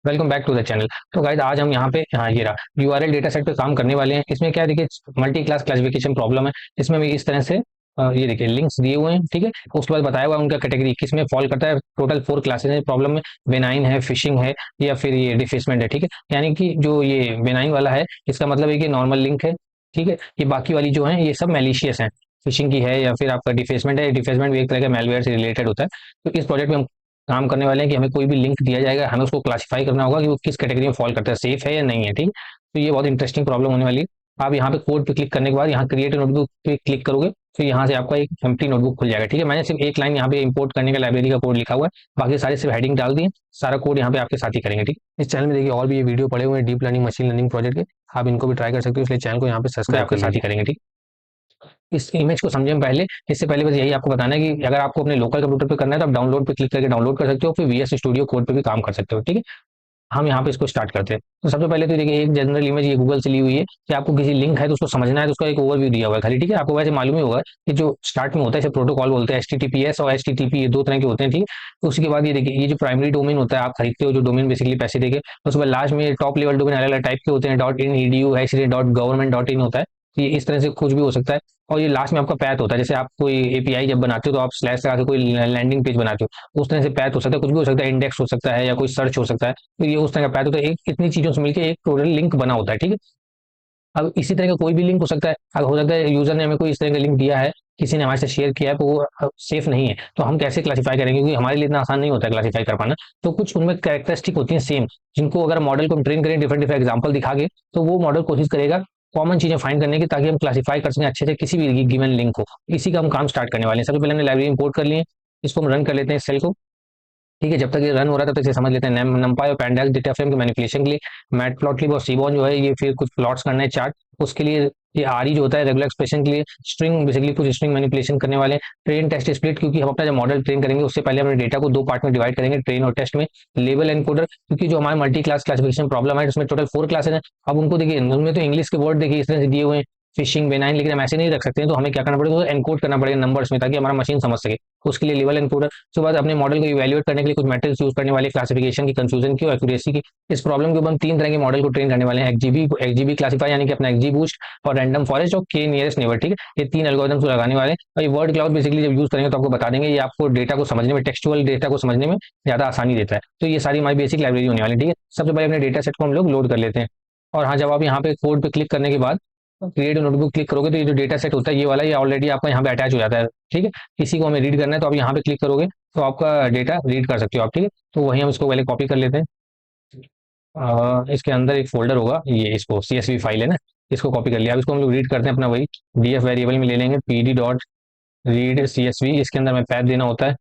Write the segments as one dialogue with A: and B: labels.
A: Welcome back to the channel. तो guys आज हम यहाँ पे ये रहा यूआरएल डेटा सेट पे काम करने वाले हैं। इसमें क्या है, देखिए मल्टी क्लास क्लासिफिकेशन प्रॉब्लम है। इसमें भी इस तरह से ये देखिए लिंक्स दिए हुए हैं, ठीक है। उसके बाद बताया हुआ है उनका कैटेगरी किस में फॉल करता है। टोटल 4 क्लासेस है प्रॉब्लम में। बेनाइन है, फिशिंग है, या फिर ये डिफेसमेंट है, ठीक है। यानी कि जो ये बेनाइन वाला है इसका मतलब है कि नॉर्मल लिंक है, ठीक है। ये बाकी वाली जो है ये सब मैलिशियस है। फिशिंग की है या फिर आपका डिफेसमेंट है। डिफेसमेंट भी एक तरह का मेलवेयर से रिलेटेड होता है। तो इस प्रोजेक्ट में हम काम करने वाले हैं कि हमें कोई भी लिंक दिया जाएगा, हमें उसको क्लासिफाई करना होगा कि वो किस कैटेगरी में फॉल करता है, सेफ है या नहीं है, ठीक है। तो ये बहुत इंटरेस्टिंग प्रॉब्लम होने वाली है। आप यहाँ पे कोड पे क्लिक करने के बाद यहाँ क्रिएट नोटबुक पे क्लिक करोगे, फिर यहाँ से आपका एक एम्प्टी नोटबुक खुल जाएगा, ठीक है। मैंने सिर्फ एक लाइन यहाँ पे इंपोर्ट करने का लाइब्रेरी का कोड लिखा हुआ है, बाकी सारे सिर्फ हेडिंग डाल दिए। सारा कोड यहाँ पे आपके साथ ही करेंगे, ठीक है। इस चैनल में देखिए और भी ये वीडियो पड़े हुए हैं deep learning machine learning project के, आप इनको भी ट्राई कर सकते हो, इसलिए चैनल को यहाँ पे सब्सक्राइब आपके साथ ही करेंगे, ठीक। इस इमेज को समझें पहले। इससे पहले बस यही आपको बताना है कि अगर आपको अपने लोकल कंप्यूटर पे करना है तो आप डाउनलोड पे क्लिक करके डाउनलोड कर सकते हो, फिर वीएस स्टूडियो कोड पे भी काम कर सकते हो, ठीक है। हम यहाँ पे इसको स्टार्ट करते हैं। तो सबसे पहले तो देखिए एक जनरल इमेज ये गूगल से ली हुई है कि आपको किसी लिंक है तो उसको समझना है, तो उसका एक ओवरव्यू दिया हुआ है खाली, ठीक है। आपको वैसे मालूम ही होगा कि जो स्टार्ट में होता है इसे प्रोटोकॉल बोलते हैं, एचटीटीपीएस और एचटीटीपी, ये दो तरह के होते हैं, ठीक है। तो उसके बाद ये देखिए ये जो प्राइमरी डोमेन होता है आप खरीदते हो, जो डोमेन बेसिकली पैसे देके, उसके बाद लास्ट में टॉप लेवल डोमेन अलग अलग टाइप के होते हैं, डॉट इन ईडीयू है, इसलिए डॉट गवर्नमेंट डॉट इन होता है। तो ये इस तरह से कुछ भी हो सकता है। और ये लास्ट में आपका पैथ होता है, जैसे आप कोई एपीआई जब बनाते हो तो आप स्लैश लगा के कोई लैंडिंग पेज बनाते हो, उस तरह से पैथ हो सकता है, कुछ भी हो सकता है, इंडेक्स हो सकता है या कोई सर्च हो सकता है। तो ये उस तरह का पैथ होता है, एक इतनी चीजों से मिलकर एक टोटल लिंक बना होता है, ठीक है। अब इसी तरह का कोई भी लिंक हो सकता है। अगर हो सकता है यूजर ने हमें कोई इस तरह का लिंक दिया है, किसी ने हमारे से शेयर किया है, तो वो सेफ नहीं है, तो हम कैसे क्लासीफाई करेंगे, क्योंकि हमारे लिए इतना आसान नहीं होता है क्लासीफाई कर पाना। तो कुछ उनमें कैरेक्टरिस्टिक होती है सेम, जिनको अगर मॉडल को हम ट्रेन करें डिफरेंट डिफरेंट एग्जाम्पल दिखा के, तो वो मॉडल कोशिश करेगा कॉमन चीजें फाइंड करने की, ताकि हम क्लासीफाई कर सकें अच्छे से किसी भी गिवन लिंक को। इसी का हम काम स्टार्ट करने वाले हैं। सबसे पहले हमने लाइब्रेरी इंपोर्ट कर लिए, इसको हम रन कर लेते हैं इस सेल को, ठीक है। जब तक ये रन हो रहा है तब तक इसे समझ लेते हैं। नंपाई और पैंडास डेटा फ्रेम के मैनिपुलेशन के लिए मैटप्लॉटलिब और सीबॉन जो है ये फिर कुछ प्लॉट्स करना है चार्ट, उसके लिए ये आरई जो होता है रेगुलर एक्सप्रेशन के लिए, स्ट्रिंग बेसिकली कुछ स्ट्रिंग मैनिपुलेशन करने वाले हैं। ट्रेन टेस्ट स्प्लिट, क्योंकि हम अपना जब मॉडल ट्रेन करेंगे उससे पहले अपने डेटा को दो पार्ट में डिवाइड करेंगे, ट्रेन और टेस्ट में। लेवल एनकोडर, क्योंकि जो हमारे मल्टी क्लास क्लासिफिकेशन प्रॉब्लम है उसमें टोटल 4 क्लासेस हैं। अब उनको देखिए उनमें तो इंग्लिश के वर्ड देखिए इस तरह से दिए हुए हैं, फिशिंग बेनाइन, लेकिन हम ऐसे नहीं रख सकते हैं, तो हमें क्या करना पड़ेगा, तो एनकोड करना पड़ेगा नंबर्स में, ताकि हमारा मशीन समझ सके। उसके लिए लेवल एनकोडर। उसके बाद अपने मॉडल को इवैल्यूएट करने के लिए कुछ मेथड्स यूज करने वाले, क्लासिफिकेशन की, कंफ्यूजन की और एक्यूरेसी की। इस प्रॉब्लम के ऊपर हम 3 तरह के मॉडल को ट्रेन करने वाले हैं, एक्सजीबी क्लासिफाई यानी कि अपना एक्सजी बूस्ट, और रैंडम फॉरेस्ट और के नियरेस्ट नेबर, ठीक है। ये 3 एल्गोरिथम्स लगाने वाले हैं। और ये वर्ड क्लाउड बेसिकली जब यूज करेंगे तो आपको बता देंगे, ये आपको डेटा को समझने में, टेक्सचुअल डेटा को समझने में ज्यादा आसानी देता है। तो ये सारी हमारी बेसिक लाइब्रेरी होने वाली है, ठीक है। सबसे पहले अपने डेटा सेट को हम लोग लोड कर लेते हैं। और हाँ, जब आप यहाँ पे कोड पे क्लिक करने के बाद क्रिएट नोटबुक क्लिक करोगे तो ये जो डेटा सेट होता है ये वाला, ये ऑलरेडी आपका यहाँ पे अटैच हो जाता है, ठीक है। इसी को हमें रीड करना है, तो आप यहाँ पे क्लिक करोगे तो आपका डेटा रीड कर सकते हो आप, ठीक है। तो वहीं हम इसको पहले कॉपी कर लेते हैं। इसके अंदर एक फोल्डर होगा, ये इसको CSV फाइल है ना, इसको कॉपी कर लिया। अब इसको हम लोग रीड करते हैं अपना वही DF वेरिएबल में ले लेंगे, PD डॉट रीड CSV, इसके अंदर हमें पैथ देना होता है,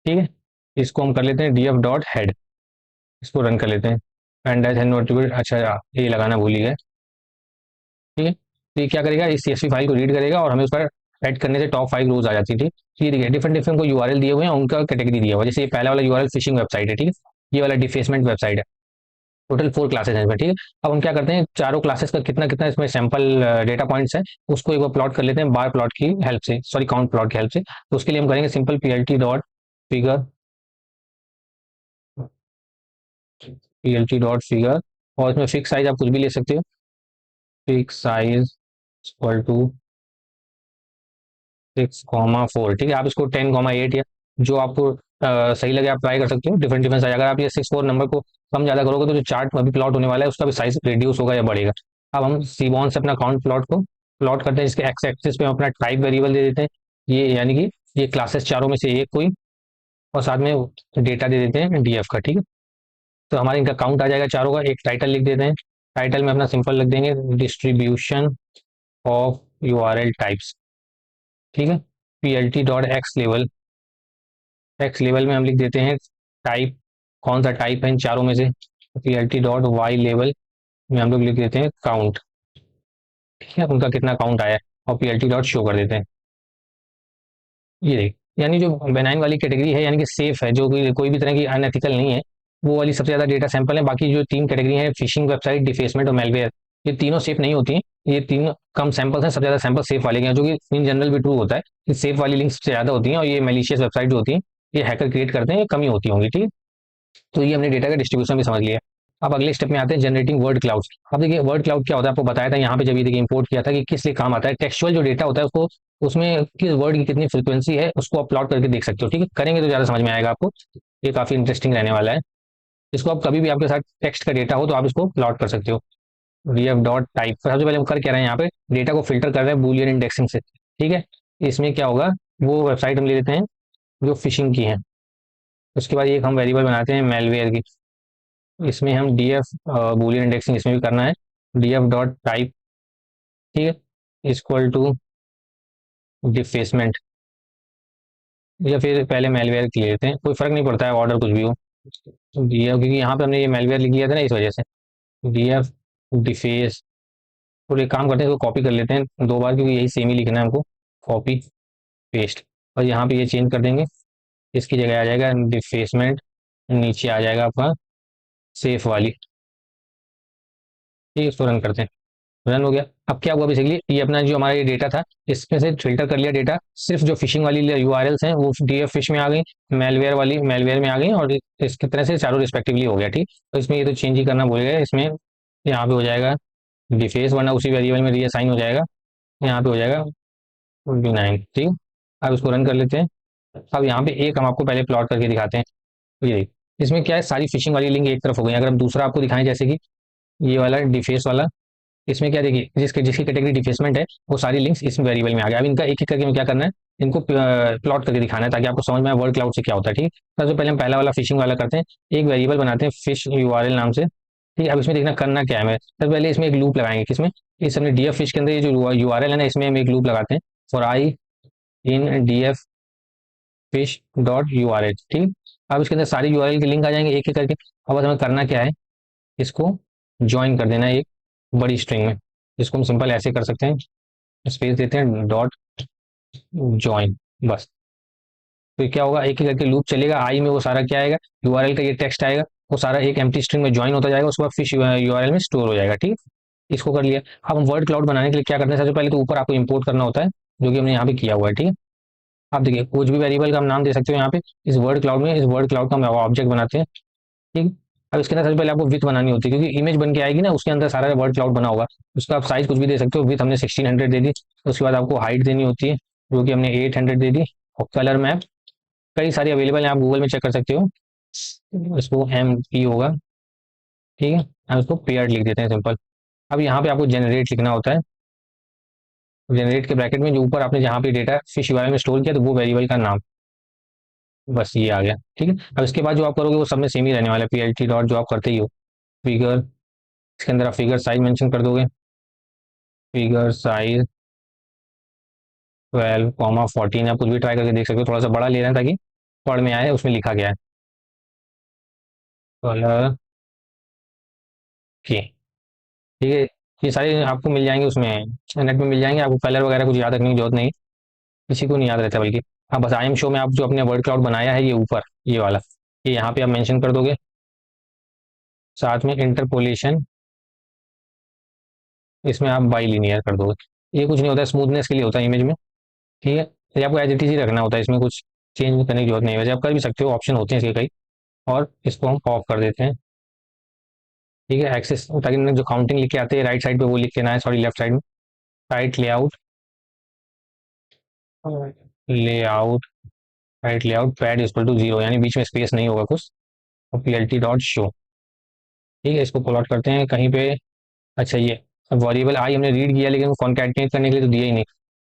A: ठीक है। इसको हम कर लेते हैं DF डॉट हेड, इसको रन कर लेते हैं। एंड हेड नोटिफिकेशन, अच्छा ये लगाना भूल ही गए, ठीक है। तो ये क्या करेगा, इस CSV फाइल को रीड करेगा और हमें उस पर ऐड करने से टॉप 5 रोज आ जाती थी। तो ये देखिए डिफरेंट डिफरेंट को यूआरएल दिए हुए हैं, उनका कैटेगरी दिया हुआ है। जैसे ये पहला वाला यूआरएल फिशिंग वेबसाइट है, ठीक है। ये वाला डिफेसमेंट वेबसाइट है। टोटल 4 क्लासेस हैं इसमें, ठीक है। अब हम क्या करते हैं, चारों क्लासेस का कितना कितना इसमें सैंपल डेटा पॉइंट्स है, उसको एक बार प्लॉट कर लेते हैं बार प्लॉट की हेल्प से, सॉरी काउंट प्लॉट की हेल्प से। तो उसके लिए हम करेंगे simple PLT dot figure, PLT dot figure, और इसमें फिक्स साइज आप कुछ भी ले सकते हो, फिक्स साइज इक्वल टू 6,4, ठीक है। आप इसको 10,8 या जो आपको सही लगे आप ट्राई कर सकते हो। डिफरेंट डिफरेंट साइज, अगर आप ये 6,4 नंबर को कम ज्यादा करोगे तो जो चार्ट अभी प्लॉट होने वाला है उसका भी साइज रिड्यूस होगा या बढ़ेगा। अब हम सीबॉन से अपना काउंट प्लॉट को प्लॉट करते हैं, इसके एक्स एक्सिस पे हम अपना टाइप वेरिएबल दे देते हैं, ये यानी कि ये क्लासेस चारों में से एक कोई, और साथ में डेटा दे देते हैं DF का, ठीक है। तो हमारे इनका काउंट आ जाएगा चारों का। एक टाइटल लिख देते हैं, टाइटल में अपना सिंपल लिख देंगे डिस्ट्रीब्यूशन ऑफ URL टाइप्स, ठीक है। PLT डॉट एक्स लेवल में हम लिख देते हैं टाइप, कौन सा टाइप है इन चारों में से। PLT डॉट वाई लेवल में हम लोग लिख देते हैं काउंट, ठीक है, उनका कितना काउंट आया, और PLT डॉट शो कर देते हैं। ये देख, यानी जो बेनाइन वाली कैटेगरी है यानी कि सेफ है, जो कोई भी तरह की अनएथिकल नहीं है, वो वाली सबसे ज्यादा डेटा सैंपल है। बाकी जो 3 कैटेगरी है, फिशिंग वेबसाइट, डिफेसमेंट और मेलवेयर, ये तीनों सेफ नहीं होती हैं। ये 3 कम सैंपल्स हैं, सबसे ज्यादा सैंपल सेफ वाले के हैं, जो कि इन जनरल भी ट्रू होता है कि सेफ वाली लिंक्स सबसे ज्यादा होती हैं, और ये मेलिशियस वेबसाइट जो होती है ये हैकर क्रिएट करते हैं, ये कमी होती होंगी, ठीक है। तो ये हमने डेटा का डिस्ट्रीब्यूशन भी समझ लिया। अब अगले स्टेप में आते हैं जनरेटिंग वर्ड क्लाउड्स। अब देखिए वर्ड क्लाउड क्या होता है, आपको बताया था यहाँ पे जब ये देखिए इंपोर्ट किया था कि किस लिए काम आता है। टेक्सचुअल जो डेटा होता है उसको, उसमें किस वर्ड की कितनी फ्रिक्वेंसी है उसको आप प्लॉट करके देख सकते हो। ठीक है, करेंगे तो ज्यादा समझ में आएगा आपको, ये काफी इंटरेस्टिंग रहने वाला है। इसको आप कभी भी आपके साथ टेक्स्ट का डेटा हो तो आप इसको प्लॉट कर सकते हो। वीएफ डॉट टाइप, सबसे पहले हम कर क्या रहे हैं, यहाँ पे डेटा को फिल्टर कर रहे हैं बूलियन इंडेक्सिंग से। ठीक है, इसमें क्या होगा, वो वेबसाइट हम ले लेते हैं जो फिशिंग की है। उसके बाद एक हम वेरिएबल बनाते हैं मेलवेयर की, इसमें हम डी एफ बूलियन इंडेक्सिंग इसमें भी करना है, डी एफ डॉट टाइप। ठीक है, इक्वल टू डिफेसमेंट, या फिर पहले मेलवेयर ले लेते हैं, कोई फर्क नहीं पड़ता है ऑर्डर कुछ भी हो। डी एफ, क्योंकि यहाँ पे हमने ये मेलवेयर लिख लिया था ना इस वजह से, डी एफ डिफेस। तो एक काम करते हैं, इसको कॉपी कर लेते हैं दो बार क्योंकि यही सेम ही लिखना है हमको, कॉपी पेस्ट। और यहाँ पे ये चेंज कर देंगे, इसकी जगह आ जाएगा डिफेसमेंट, नीचे आ जाएगा आपका सेफ वाली। ठीक है, इसको रन करते हैं, रन हो गया। अब क्या हुआ, बेसिकली ये अपना जो हमारा ये डेटा था इसमें से फिल्टर कर लिया डेटा, सिर्फ जो फिशिंग वाली यूआरएल्स हैं वो डीएफ फिश में आ गई, मेलवेयर वाली मेलवेयर में आ गई, और इसकी तरह से चारों रिस्पेक्टिवली हो गया। ठीक, तो इसमें ये तो चेंज ही करना भूल गए, इसमें यहाँ पे हो जाएगा डिफेस, वरना उसी वेरिएबल में रीअसाइन हो जाएगा, यहाँ पे हो जाएगा 29। ठीक, अब इसको रन कर लेते हैं। अब यहाँ पे एक हम आपको पहले प्लॉट करके दिखाते हैं। तो ये इसमें क्या है, सारी फिशिंग वाली लिंक एक तरफ हो गई। अगर हम दूसरा आपको दिखाएं, जैसे कि ये वाला डिफेस वाला, इसमें क्या देखिए, जिसकी कैटेगरी डिफेसमेंट है वो सारी लिंक्स इस वेरिएबल में आ गया। अब इनका एक एक करके में क्या करना है, इनको प्लॉट करके दिखाना है ताकि आपको समझ में आए वर्ड क्लाउड से क्या होता है। ठीक, सबसे पहले हम पहला वाला फिशिंग वाला करते हैं, एक वेरिएबल बनाते हैं फिश यूआरएल नाम से। ठीक है, अब इसमें देखना करना क्या है, हमें सबसे पहले इसमें एक लूप लगाएंगे, किसमें, इस हमने डीएफ फिश के अंदर ये जो यूआरएल है ना, इसमें हम एक लूप लगाते हैं, for I in DF fish dot URL. ठीक, अब इसके अंदर सारी यूआरएल की लिंक आ जाएंगे एक एक करके। अब बस हमें करना क्या है, इसको ज्वाइन कर देना है एक बड़ी स्ट्रिंग में। इसको हम सिंपल ऐसे कर सकते हैं, स्पेस देते हैं डॉट ज्वाइन, बस। तो क्या होगा, एक एक करके लूप चलेगा, आई में वो सारा क्या आएगा, यूआरएल का ये टेक्स्ट आएगा, वो सारा एक एम्प्टी स्ट्रिंग में ज्वाइन होता जाएगा, उसके बाद फिश यूआरएल में स्टोर हो जाएगा। ठीक, इसको कर लिया। अब हम वर्ड क्लाउड बनाने के लिए क्या करते हैं, सबसे पहले तो ऊपर आपको इंपोर्ट करना होता है, जो कि हमने यहाँ पे किया हुआ है। ठीक है, आप देखिए कुछ भी वेरिएबल का हम नाम दे सकते हो यहाँ पे, इस वर्ड क्लाउड में, इस वर्ड क्लाउड का हम ऑब्जेक्ट बनाते हैं। ठीक, अब इसके अंदर सबसे पहले आपको विथ बनानी होती है, क्योंकि इमेज बन के आएगी ना, उसके अंदर सारा वर्ड क्लाउड बना होगा। उसका आप साइज कुछ भी दे सकते हो, विथ हमने 1600 दे दी। उसके बाद आपको हाइट देनी होती है, जो कि हमने 800 दे दी। और कलर मैप कई सारी अवेलेबल है, आप गूगल में चेक कर सकते हो, इसको एम पी होगा। ठीक है, हम इसको पेयर्ड लिख देते हैं सिंपल। अब यहाँ पे आपको जनरेट लिखना होता है, जनरेट के ब्रैकेट में जो ऊपर आपने जहाँ पे डेटा फिश यूआरएल में स्टोर किया तो वो वेरिएबल का नाम, बस ये आ गया। ठीक है, अब इसके बाद जो आप करोगे वो सब में सेम ही रहने वाला है, पी एल टी डॉट जो आप करते ही हो, फिगर, इसके अंदर आप फिगर साइज मेंशन कर दोगे, फिगर साइज 12,14। आप कुछ भी ट्राई करके देख सकते हो, थोड़ा सा बड़ा ले रहे हैं ताकि पढ़ में आए, उसमें लिखा गया है कलर की। ठीक है, ये सारे आपको मिल जाएंगे उसमें, नेट में मिल जाएंगे आपको, कलर वगैरह कुछ याद रखने की जरूरत नहीं, किसी को नहीं याद रहता बल्कि। हाँ, बस आई एम शो में आप जो अपने वर्ड क्लाउड बनाया है ये ऊपर ये वाला, ये यहाँ पे आप मेंशन कर दोगे, साथ में इंटरपोलेशन इसमें आप बाई लीनियर कर दोगे। ये कुछ नहीं होता है, स्मूथनेस के लिए होता है इमेज में। ठीक है, ये आपको एज इट इज ही रखना होता है, इसमें कुछ चेंज करने की जरूरत नहीं है, वैसे आप कर भी सकते हो, ऑप्शन होते हैं इसके कई। और इसको हम ऑफ कर देते हैं। ठीक है, एक्सेस, ताकि जो काउंटिंग लिख के आते हैं राइट साइड पे वो लिख के ना है, सॉरी लेफ्ट साइड में, right layout, layout, right layout pad equal to 0, यानी बीच में स्पेस नहीं होगा कुछ, और P L T dot show. ठीक है, इसको प्लॉट करते हैं कहीं पे। अच्छा, ये वेरिएबल आई हमने रीड किया लेकिन कॉन्कैटिनेट करने के लिए तो दिया ही नहीं,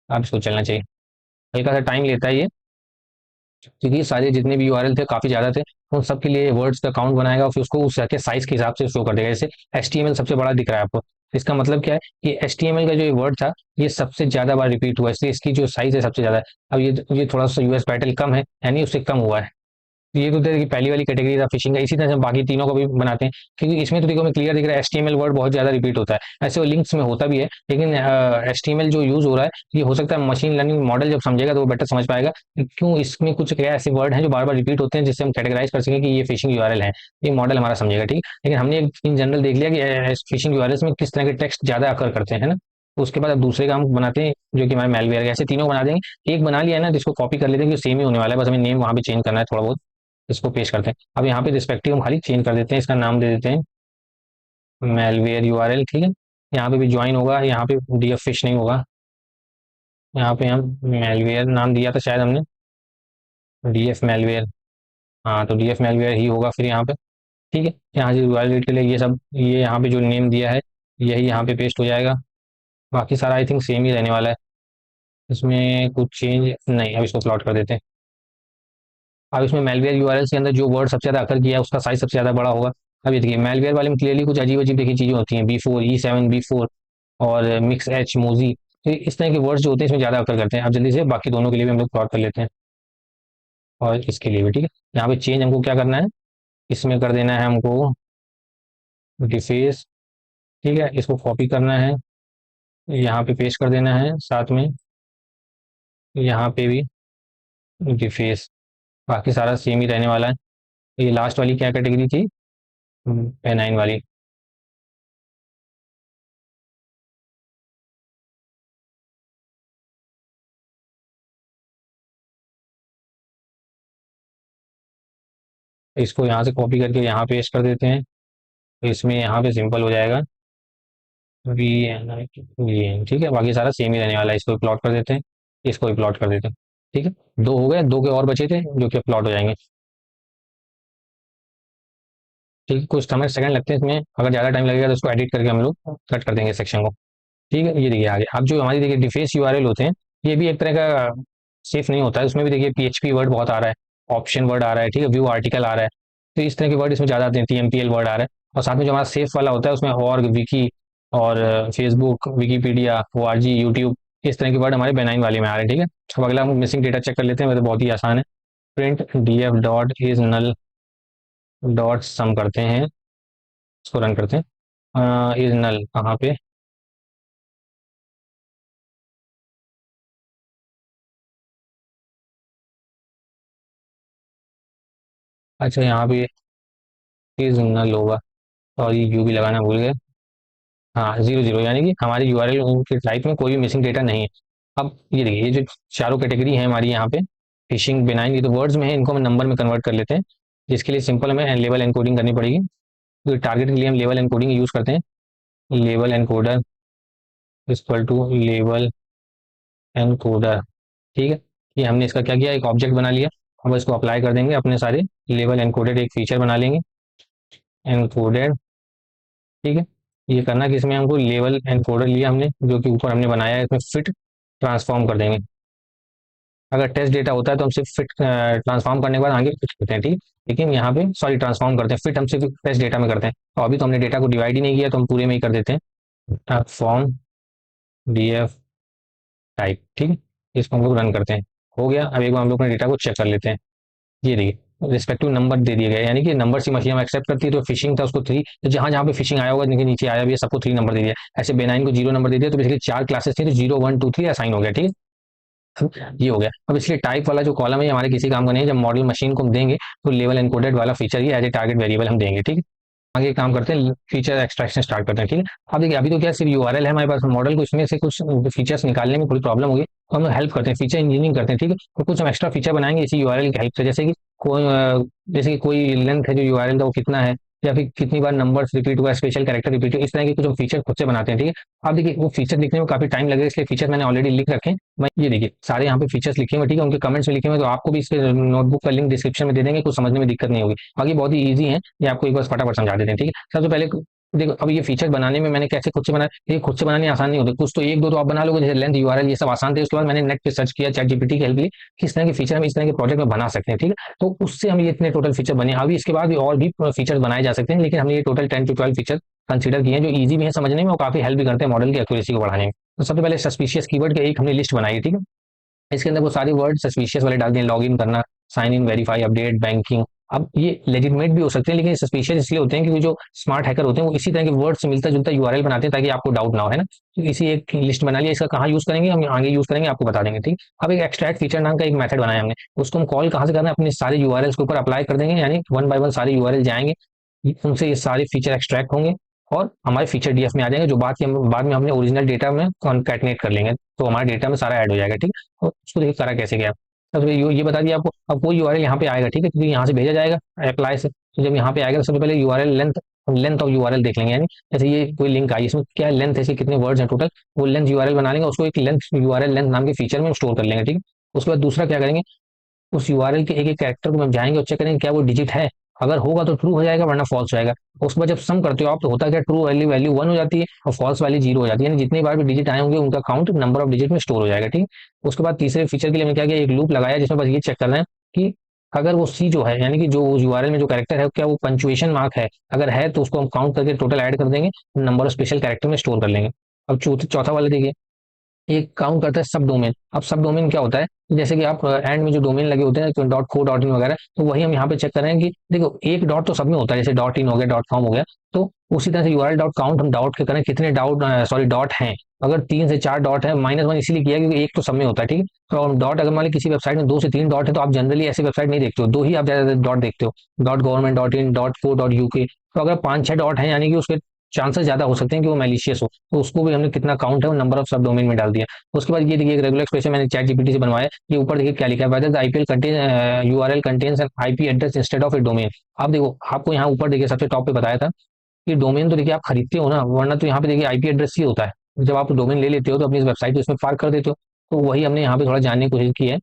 A: आप इसको चलना चाहिए, हल्का सा टाइम लेता है ये, क्योंकि सारे जितने भी यूआरएल थे काफी ज्यादा थे, उन सब के लिए वर्ड्स का काउंट बनाएगा, फिर उसको उस के साइज के हिसाब से शो कर देगा। जैसे एचटीएमएल सबसे बड़ा दिख रहा है आपको, इसका मतलब क्या है कि एचटीएमएल का जो वर्ड था ये सबसे ज्यादा बार रिपीट हुआ है, इसलिए इसकी जो साइज है सबसे ज्यादा है। अब ये थोड़ा सा यूएस पैटर्न कम है, यानी उससे कम हुआ है। ये तो देखिए पहली वाली कैटेगरी था फिशिंग का, इसी तरह से हम बाकी तीनों को भी बनाते हैं, क्योंकि इसमें तो देखो हमें क्लियर दिख रहा है एचटीएमएल वर्ड बहुत ज्यादा रिपीट होता है, ऐसे वो लिंक्स में होता भी है, लेकिन एचटीएमएल जो यूज हो रहा है ये हो सकता है मशीन लर्निंग मॉडल जब समझेगा तो वो बेटर समझ पाएगा क्यों इसमें कुछ क्या ऐसे वर्ड हैं जो बार बार रिपीट होते हैं, जिससे हम कैटेगराइज कर सकें कि ये फिशिंग यूआरएल है, ये मॉडल हमारा समझेगा। ठीक, लेकिन हमने इन जनरल देख लिया कि फिशिंग यूआरएल में किस तरह के टेक्स्ट ज्यादा अकर करते हैं, है ना। उसके बाद अब दूसरे काम बनाते हैं जो कि हमारे मेलवेयर, ऐसे तीनों बना देंगे। एक बना लिया है ना, जिसको कॉपी कर लेते हैं, सेम ही होने वाला है, बस हमें नेम वहां पे चेंज करना है थोड़ा बहुत, इसको पेश करते हैं। अब यहाँ पे रिस्पेक्टिव हम खाली चेंज कर देते हैं, इसका नाम दे देते हैं मेलवेयर यूआरएल, ठीक है। यहाँ पे भी ज्वाइन होगा, यहाँ पे डीएफ फिश नहीं होगा। यहाँ पे हम मेलवेयर नाम दिया था शायद हमने, डीएफ मेलवेयर। हाँ, तो डीएफ मेलवेयर ही होगा फिर यहाँ पे। ठीक है, यहाँ से यूआरएल के लिए ये सब, ये यहाँ पे जो नेम दिया है यही यहाँ पे पेस्ट हो जाएगा। बाकी सारा आई थिंक सेम ही रहने वाला है, इसमें कुछ चेंज नहीं। अब इसको प्लॉट कर देते हैं। अब इसमें मेलवेयर यूआरएल के अंदर जो वर्ड सबसे ज्यादा अकर किया है उसका साइज सबसे ज्यादा बड़ा होगा। अब ये देखिए मेलवेयर वाले में क्लियरली कुछ अजीब अजीब देखिए चीजें होती हैं, B4 E7 B4 और मिक्स एच मोजी, तो इस तरह के वर्ड्स जो होते हैं इसमें ज्यादा अकर करते हैं। अब जल्दी से बाकी दोनों के लिए भी हम लोग प्लॉट कर लेते हैं, और इसके लिए भी। ठीक है, यहाँ पे चेंज हमको क्या करना है, इसमें कर देना है हमको डिफेस। ठीक है, इसको कॉपी करना है, यहाँ पे पेस्ट कर देना है, साथ में यहाँ पे भी डिफेस। बाकी सारा सेम ही रहने वाला है। ये लास्ट वाली क्या कैटेगरी थी, पेनाइन वाली। इसको यहाँ से कॉपी करके यहाँ पेस्ट कर देते हैं, तो इसमें यहाँ पे सिंपल हो जाएगा VN। ठीक है, बाकी सारा सेम ही रहने वाला है। इसको प्लॉट कर देते हैं, इसको भी प्लॉट कर देते हैं। ठीक है, दो हो गए, दो के और बचे थे जो कि प्लॉट हो जाएंगे। ठीक है, कुछ समय सेकंड लगते हैं इसमें, अगर ज़्यादा टाइम लगेगा तो उसको एडिट करके हम लोग कट कर देंगे सेक्शन को। ठीक है, ये देखिए आगे अब जो हमारी देखिए डिफेस यूआरएल होते हैं, ये भी एक तरह का सेफ नहीं होता है। उसमें भी देखिए पीएचपी वर्ड बहुत आ रहा है, ऑप्शन वर्ड आ रहा है, ठीक है, व्यू आर्टिकल आ रहा है, तो इस तरह के वर्ड इसमें ज़्यादा आते हैं। टीएमपीएल वर्ड आ रहा है, और साथ में जो हमारा सेफ वाला होता है उसमें ऑर्ग, विकी और फेसबुक, विकीपीडिया, ओआरजी, यूट्यूब, इस तरह के वर्ड हमारे बेनाइन वाले में आ रहे हैं। ठीक है, अब अगला हम मिसिंग डेटा चेक कर लेते हैं, तो बहुत ही आसान है। Print DF dot is null dot sum करते हैं, इसको रन करते हैं। इज नल कहाँ पे, अच्छा यहाँ पे इज नल होगा, और ये यू भी लगाना भूल गए। हाँ, 00, यानी कि हमारी यूआरएल के टाइप में कोई भी मिसिंग डेटा नहीं है। अब ये देखिए ये जो चारों कैटेगरी है हमारी यहाँ पे, फिशिंग, बेनाइन, ये तो वर्ड्स में है, इनको हम नंबर में कन्वर्ट कर लेते हैं, जिसके लिए सिंपल हमें लेवल एनकोडिंग करनी पड़ेगी। तो टारगेट के लिए हम लेवल एनकोडिंग यूज करते हैं। Level encoder equal to level encoder. ठीक है, ये हमने इसका क्या किया, एक ऑब्जेक्ट बना लिया। अब इसको अप्लाई कर देंगे अपने सारे लेवल एनकोडेड, एक फीचर बना लेंगे एनकोडेड। ठीक है, ये करना कि इसमें हमको लेवल एनकोडर लिया हमने, जो कि ऊपर हमने बनाया है, इसमें फिट ट्रांसफॉर्म कर देंगे। अगर टेस्ट डेटा होता है तो हम सिर्फ फिट ट्रांसफॉर्म करने के बाद आगे फिट करते हैं। ठीक, लेकिन यहाँ पे सॉरी ट्रांसफॉर्म करते हैं, फिट हम सिर्फ टेस्ट डेटा में करते हैं। तो अभी तो हमने डेटा को डिवाइड ही नहीं किया, तो हम पूरे में ही कर देते हैं फॉर्म डीएफ टाइप। ठीक है, इसको हम लोग रन करते हैं। हो गया, अब एक बार हम लोग अपने डेटा को चेक कर लेते हैं। ये देखिए रिस्पेक्टिव नंबर दे दिए गए, यानी कि नंबर की मशीन हम एक्सेप्ट करती है, तो फिशिंग था उसको 3, तो जहां जहां पे फिशिंग आया होगा नीचे आया भी है, सबको 3 नंबर दे दिया। ऐसे बेनाइन को 0 नंबर दे दिया, तो बेसिकली 4 क्लासेस थी, तो 0 1 2 3 असाइन हो गया। ठीक है, ये हो गया। अब इसलिए टाइप वाला जो कॉलम है हमारे किसी काम का नहीं है। जब मॉडल मशीन को हम देंगे तो लेवल एनकोडेड वाला फीचर ही एज ए टारगेट वेरिएबल हम देंगे। ठीक है, आगे काम करते हैं, फीचर एक्सट्रैक्शन स्टार्ट करते हैं। ठीक है, अब देखिए अभी तो क्या सिर्फ यूआरएल है हमारे पास, मॉडल को इसमें से कुछ फीचर्स निकालने में थोड़ी प्रॉब्लम होगी, तो हम हेल्प करते हैं, फीचर इंजीनियरिंग करते हैं। ठीक है, तो कुछ हम एक्स्ट्रा फीचर बनाएंगे इसी यूआरएल की हेल्प से, जैसे कि कोई लेंथ है जो यूआरएल का वो कितना है, या फिर कितनी बार नंबर्स रिपीट हुआ, स्पेशल कैरेक्टर रिपीट हुआ, इस तरह के कुछ हम फीचर खुद से बनाते हैं। ठीक है, अब देखिए वो फीचर लिखने में काफी टाइम लगेगा, इसलिए फीचर मैंने ऑलरेडी लिख रखे हैं। मैं ये देखिए सारे यहाँ पे फीचर्स लिखे हुए, ठीक है, उनके कमेंट्स में लिखे हुए, तो आपको भी इसके नोटबुक का लिंक डिस्क्रिप्शन में दे देंगे, कुछ समझने में दिक्कत नहीं होगी। बाकी बहुत ही ईजी है, ये आपको एक बार फटाफट समझा देते हैं। ठीक है, सबसे पहले देखो अब ये फीचर बनाने में मैंने कैसे खुद से बनाया, ये खुद से बनाने आसान नहीं होते, कुछ तो एक दो तो आप बना लोगे, जैसे लेंथ, यूआरएल, ये सब आसान थे। उसके बाद मैंने नेट पे सर्च किया, चैट जीपीटी की हेल्प ली, किस तरह के फीचर हम इस तरह के प्रोजेक्ट में बना सकते हैं। ठीक है, तो उससे हम ये इतने टोटल फीचर बने। अभी इसके बाद भी और भी फीचर बनाए जा सकते हैं, लेकिन हमने ये टोटल 10 to 12 फीचर कंसिडर किए हैं, जो ईजी भी है समझने में और काफी हेल्प भी करते हैं मॉडल की एक्यूरेसी को बढ़ाने में। तो सबसे पहले सस्पिशियस कीवर्ड की एक हमने लिस्ट बनाई है। ठीक है, इसके अंदर वो सारे वर्ड सस्पिशियस वाले डाल दिए, लॉग इन करना, sign in, verify, update, banking. अब ये लेजिटमेट भी हो सकते हैं, लेकिन सस्पिशियस इसलिए होते हैं क्योंकि जो स्मार्ट हैकर होते हैं वो इसी तरह के वर्ड से मिलता जुलता यूआरएल बनाते हैं, ताकि आपको डाउट ना हो, है ना। तो इसी एक लिस्ट बना लिया, इसका कहाँ यूज करेंगे हम आगे यूज करेंगे आपको बता देंगे। ठीक, अब एक एक्सट्रैक्ट फीचर नाम का एक मेथड बनाया हमने, उसको हम कॉल कहाँ से करना है, अपने सारे यूआरएल के ऊपर अप्लाई कर देंगे, यानी 1 by 1 सारे यूआरएल जाएंगे, उनसे ये सारे फीचर एक्सट्रैक्ट होंगे और हमारे फीचर डीएफ में आ जाएंगे, जो बाद में हमने ओरिजिनल डेटा में कॉन्कैटनेट कर लेंगे, तो हमारे डेटा में सारा ऐड हो जाएगा। ठीक है, तो उसको देखिए करा कैसे गया। तो ये बता दिया आपको। अब कोई यूआरएल यहाँ पे आएगा, ठीक है, क्योंकि यहाँ से भेजा जाएगा अप्लाई से, तो जब यहाँ पे आएगा तो सबसे पहले URL length length of URL देख लेंगे, यानी जैसे ये कोई लिंक आई, इसमें क्या लेंथ है, इसके कितने वर्ड्स हैं टोटल, वो लेंथ यूआरएल बना लेंगे, उसको एक लेंथ यूआरएल लेंथ नाम के फीचर में स्टोर कर लेंगे, ठीक है। उसके बाद दूसरा क्या करेंगे, उस यूआरएल के एक एक कैरेक्टर को हम जाएंगे और चेक करेंगे क्या वो डिजिट है, अगर होगा तो ट्रू हो जाएगा वरना फॉल्स हो जाएगा। उसके बाद जब सम करते हो आप तो होता क्या, ट्रू वैल्यू वैल्यू 1 हो जाती है और फॉल्स वाली 0 हो जाती है, यानी जितनी बार भी डिजिट आए होंगे उनका काउंट नंबर ऑफ डिजिट में स्टोर हो जाएगा, ठीक। उसके बाद तीसरे फीचर के लिए हमने क्या किया, एक लूप लगाया जिसमें बस ये चेक करना है कि अगर वो सी जो है, यानी कि जो यूआरएल में जो कैरेक्टर है क्या वो पंचुएशन मार्क है, अगर है तो उसको हम काउंट करके टोटल ऐड कर देंगे, नंबर ऑफ स्पेशल कैरेक्टर में स्टोर कर लेंगे। अब चौथा वाला देखिए, एक काउंट करता है सब डोमेन। अब सब डोमेन क्या होता है, जैसे कि आप एंड में जो डोमेन लगे होते हैं डॉट को डॉट इन वगैरह, तो वही हम यहाँ पे चेक कर रहे हैं कि देखो एक डॉट तो सब में होता है, जैसे डॉट इन हो गया, डॉट कॉम हो गया, तो उसी तरह से यूआरएल डॉट काउंट हम डॉट के करें कितने डॉट हैं, अगर 3 से 4 डॉट है, -1 इसीलिए किया क्योंकि एक तो सब में होता है, ठीक है। तो डॉट अगर मान ली किसी वेबसाइट में 2 से 3 डॉट है तो आप जनरली ऐसी वेबसाइट नहीं देखते हो, दो ही आप ज्यादा डॉट देखते हो, dot government dot in dot co dot UK. तो अगर 5-6 डॉट है यानी कि उसके चांसेस ज्यादा हो सकते हैं कि वो मैलिशियस हो, तो उसको भी हमने कितना काउंट है वो नंबर ऑफ सब डोमेन में डाल दिया। उसके बाद ये देखिए एक रेगुलर एक्सप्रेशन मैंने चैट जीपीटी से बनवाया, ये ऊपर देखिए क्या लिखा है, whether the IPL contain URL contains an IP address instead of A domain. आप देखो आपको यहाँ ऊपर देखिए सबसे टॉप पे बताया था कि डोमेन तो देखिए आप खरीदते हो ना, वरना तो यहाँ पे देखिए आईपी एड्रेस ही होता है, जब आप डोमेन ले लेते हो तो अपनी इस वेबसाइट को इसमें पार्क कर देते हो। तो वही हमने यहाँ पे थोड़ा जानने की कोशिश की है,